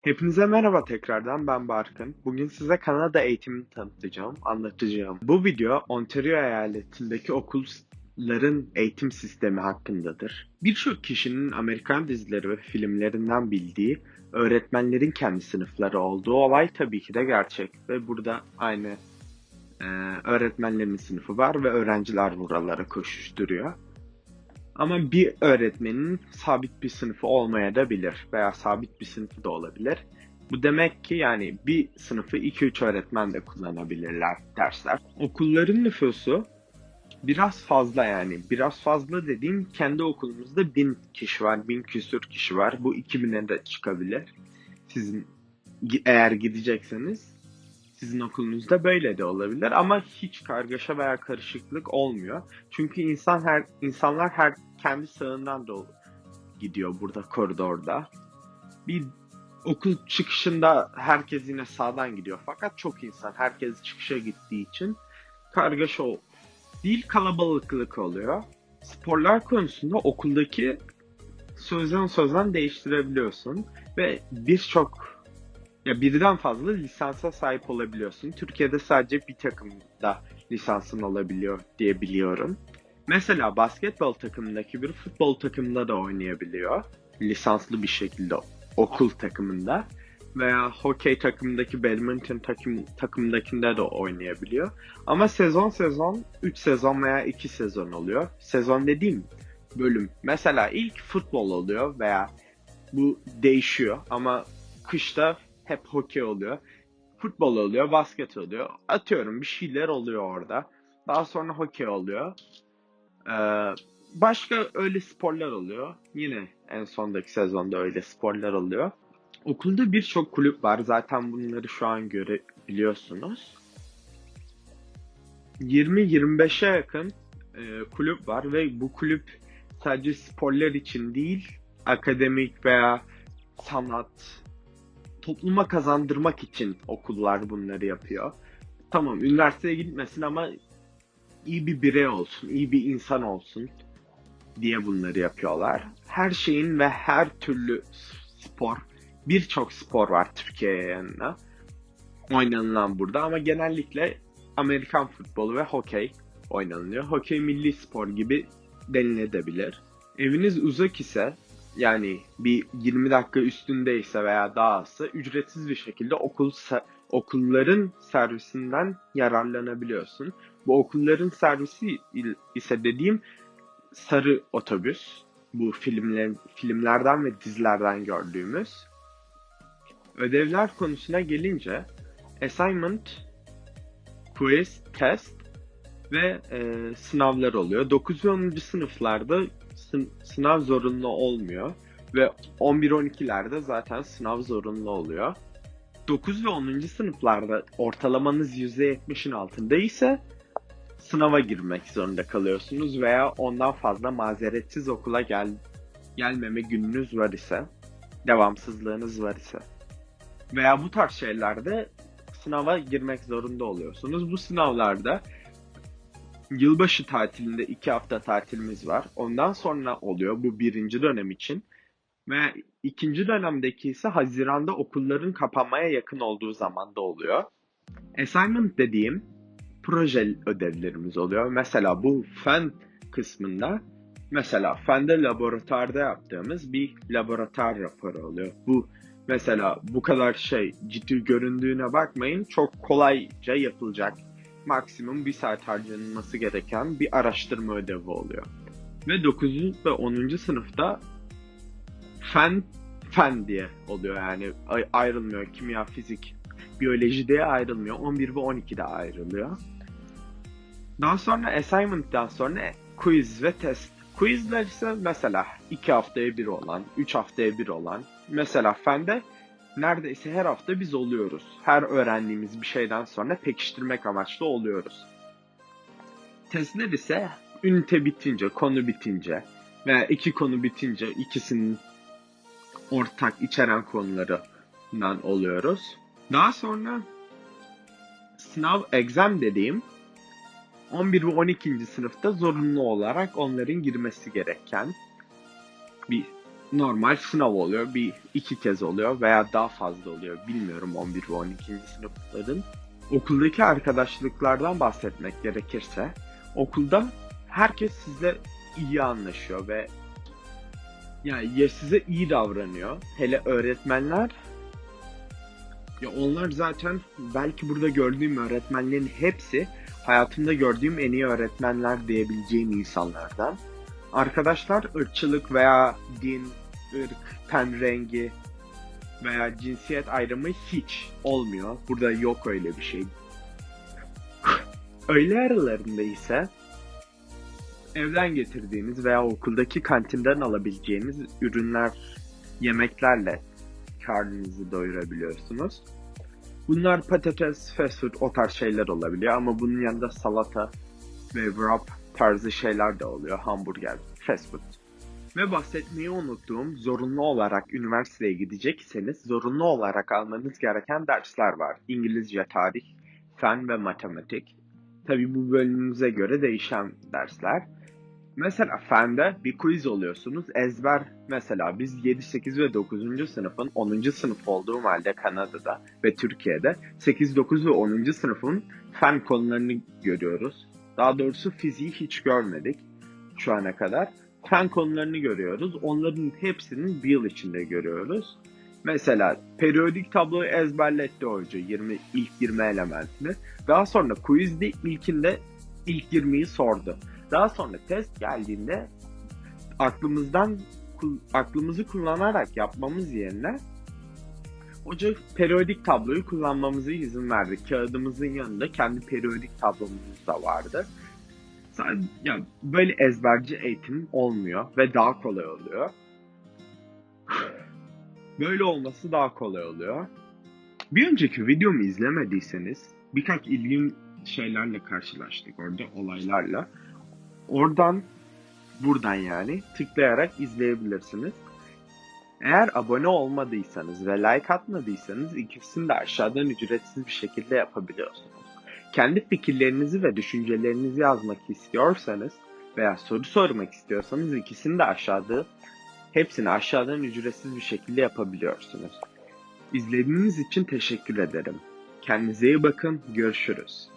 Hepinize merhaba tekrardan ben Barkın. Bugün size Kanada eğitimini tanıtacağım, anlatacağım. Bu video Ontario eyaletindeki okulların eğitim sistemi hakkındadır. Birçok kişinin Amerikan dizileri ve filmlerinden bildiği öğretmenlerin kendi sınıfları olduğu olay tabii ki de gerçek. Ve burada aynı e, öğretmenlerin sınıfı var ve öğrenciler buralara koşuşturuyor. Ama bir öğretmenin sabit bir sınıfı olmayabilir veya sabit bir sınıfı da olabilir. Bu demek ki yani bir sınıfı 2-3 öğretmen de kullanabilirler dersler. Okulların nüfusu biraz fazla yani. Biraz fazla dediğim kendi okulumuzda 1000 kişi var, 1000 küsür kişi var. Bu 2000'e de çıkabilir. Sizin eğer gidecekseniz sizin okulunuzda böyle de olabilir ama hiç kargaşa veya karışıklık olmuyor. Çünkü insanlar her kendi sağından gidiyor burada koridorda. Bir okul çıkışında herkes yine sağdan gidiyor fakat çok insan herkes çıkışa gittiği için kargaşa değil kalabalıklık oluyor. Sporlar konusunda okuldaki sözden değiştirebiliyorsun ve birden fazla lisansa sahip olabiliyorsun. Türkiye'de sadece bir takımda lisansın olabiliyor diye biliyorum. Mesela basketbol takımındaki bir futbol takımında da oynayabiliyor. Lisanslı bir şekilde okul takımında. Veya hokey takımındaki badminton takımındakinde de oynayabiliyor. Ama sezon 3 sezon veya 2 sezon oluyor. Sezon dediğim bölüm. Mesela ilk futbol oluyor veya bu değişiyor ama kışta hep hokey oluyor. Futbol oluyor, basket oluyor. Atıyorum bir şeyler oluyor orada. Daha sonra hokey oluyor. Ee, Başka öyle sporlar oluyor. Yine en sondaki sezonda öyle sporlar oluyor. Okulda birçok kulüp var. Zaten bunları şu an görebiliyorsunuz. 20-25'e yakın kulüp var ve bu kulüp sadece sporlar için değil, akademik veya sanat, topluma kazandırmak için okullar bunları yapıyor. Tamam, üniversiteye gitmesin ama iyi bir birey olsun, iyi bir insan olsun diye bunları yapıyorlar. Her şeyin ve her türlü spor, birçok spor var Türkiye'ye yanına oynanılan burada ama genellikle Amerikan futbolu ve hokey oynanılıyor. Hokey milli spor gibi denilebilir. Eviniz uzak ise yani bir 20 dakika üstündeyse veya daha azsa ücretsiz bir şekilde okulların servisinden yararlanabiliyorsun. Bu okulların servisi ise dediğim sarı otobüs. Bu filmlerden ve dizilerden gördüğümüz. Ödevler konusuna gelince assignment, quiz, test ve sınavlar oluyor. 9 ve 10. sınıflarda sınav zorunlu olmuyor ve 11-12'lerde zaten sınav zorunlu oluyor. 9 ve 10. sınıflarda ortalamanız %70'in altında ise sınava girmek zorunda kalıyorsunuz veya ondan fazla mazeretsiz okula gelmeme gününüz var ise, devamsızlığınız var ise veya bu tarz şeylerde sınava girmek zorunda oluyorsunuz. Bu sınavlarda yılbaşı tatilinde 2 hafta tatilimiz var. Ondan sonra oluyor bu birinci dönem için. Ve ikinci dönemdeki ise Haziran'da okulların kapanmaya yakın olduğu zamanda oluyor. Assignment dediğim proje ödevlerimiz oluyor. Mesela bu fen kısmında mesela fende laboratuvarda yaptığımız bir laboratuvar raporu oluyor. Bu mesela bu kadar ciddi göründüğüne bakmayın. Çok kolayca yapılacak. Maksimum bir saat harcanması gereken bir araştırma ödevi oluyor. Ve 9. ve 10. sınıfta fen diye oluyor yani ayrılmıyor. Kimya, fizik, biyoloji diye ayrılmıyor. 11 ve 12'de ayrılıyor. Daha sonra assignment'tan sonra quiz ve test. Quizler ise mesela 2 haftaya bir olan, 3 haftaya bir olan. Mesela fende neredeyse her hafta biz oluyoruz. Her öğrendiğimiz bir şeyden sonra pekiştirmek amaçlı oluyoruz. Testler ise ünite bitince, konu bitince veya iki konu bitince ikisinin ortak içeren konularından oluyoruz. Daha sonra sınav, exam dediğim 11 ve 12. sınıfta zorunlu olarak onların girmesi gereken bir normal sınav oluyor. Bir iki kez oluyor veya daha fazla oluyor. Bilmiyorum 11 ve 12. sınıfların. Okuldaki arkadaşlıklardan bahsetmek gerekirse, okulda herkes sizle iyi anlaşıyor ve yani ya size iyi davranıyor. Hele öğretmenler, ya onlar zaten belki burada gördüğüm öğretmenlerin hepsi hayatımda gördüğüm en iyi öğretmenler diyebileceğim insanlardan. Arkadaşlar ırkçılık veya din, ırk, ten rengi veya cinsiyet ayrımı hiç olmuyor. Burada yok öyle bir şey. Öğle aralarında ise evden getirdiğiniz veya okuldaki kantinden alabileceğiniz ürünler, yemeklerle karnınızı doyurabiliyorsunuz. Bunlar patates, fast food o tarz şeyler olabiliyor ama bunun yanında salata ve wrap tarzı şeyler de oluyor. Hamburger, fast food. Ve bahsetmeyi unuttuğum, zorunlu olarak üniversiteye gidecekseniz zorunlu olarak almanız gereken dersler var. İngilizce, tarih, fen ve matematik. Tabii bu bölümünüze göre değişen dersler. Mesela fende bir quiz oluyorsunuz. Ezber, mesela biz 7, 8 ve 9. sınıfın 10. sınıf olduğum halde Kanada'da ve Türkiye'de 8, 9 ve 10. sınıfın fen konularını görüyoruz. Daha doğrusu fiziği hiç görmedik şu ana kadar. Fen konularını görüyoruz. Onların hepsini bir yıl içinde görüyoruz. Mesela periyodik tabloyu ezberletti hoca ilk 20 elementini. Daha sonra quizde ilk 20'yi sordu. Daha sonra test geldiğinde aklımızı kullanarak yapmamız yerine hoca periyodik tabloyu kullanmamıza izin verdi. Kağıdımızın yanında kendi periyodik tablomuz da vardı. Ya böyle ezberci eğitim olmuyor ve daha kolay oluyor. Böyle olması daha kolay oluyor. Bir önceki videomu izlemediyseniz birkaç ilginç şeylerle karşılaştık orada, olaylarla. Buradan yani tıklayarak izleyebilirsiniz. Eğer abone olmadıysanız ve like atmadıysanız ikisini de aşağıdan ücretsiz bir şekilde yapabiliyorsunuz. Kendi fikirlerinizi ve düşüncelerinizi yazmak istiyorsanız veya soru sormak istiyorsanız ikisini de hepsini aşağıdan ücretsiz bir şekilde yapabiliyorsunuz. İzlediğiniz için teşekkür ederim. Kendinize iyi bakın, görüşürüz.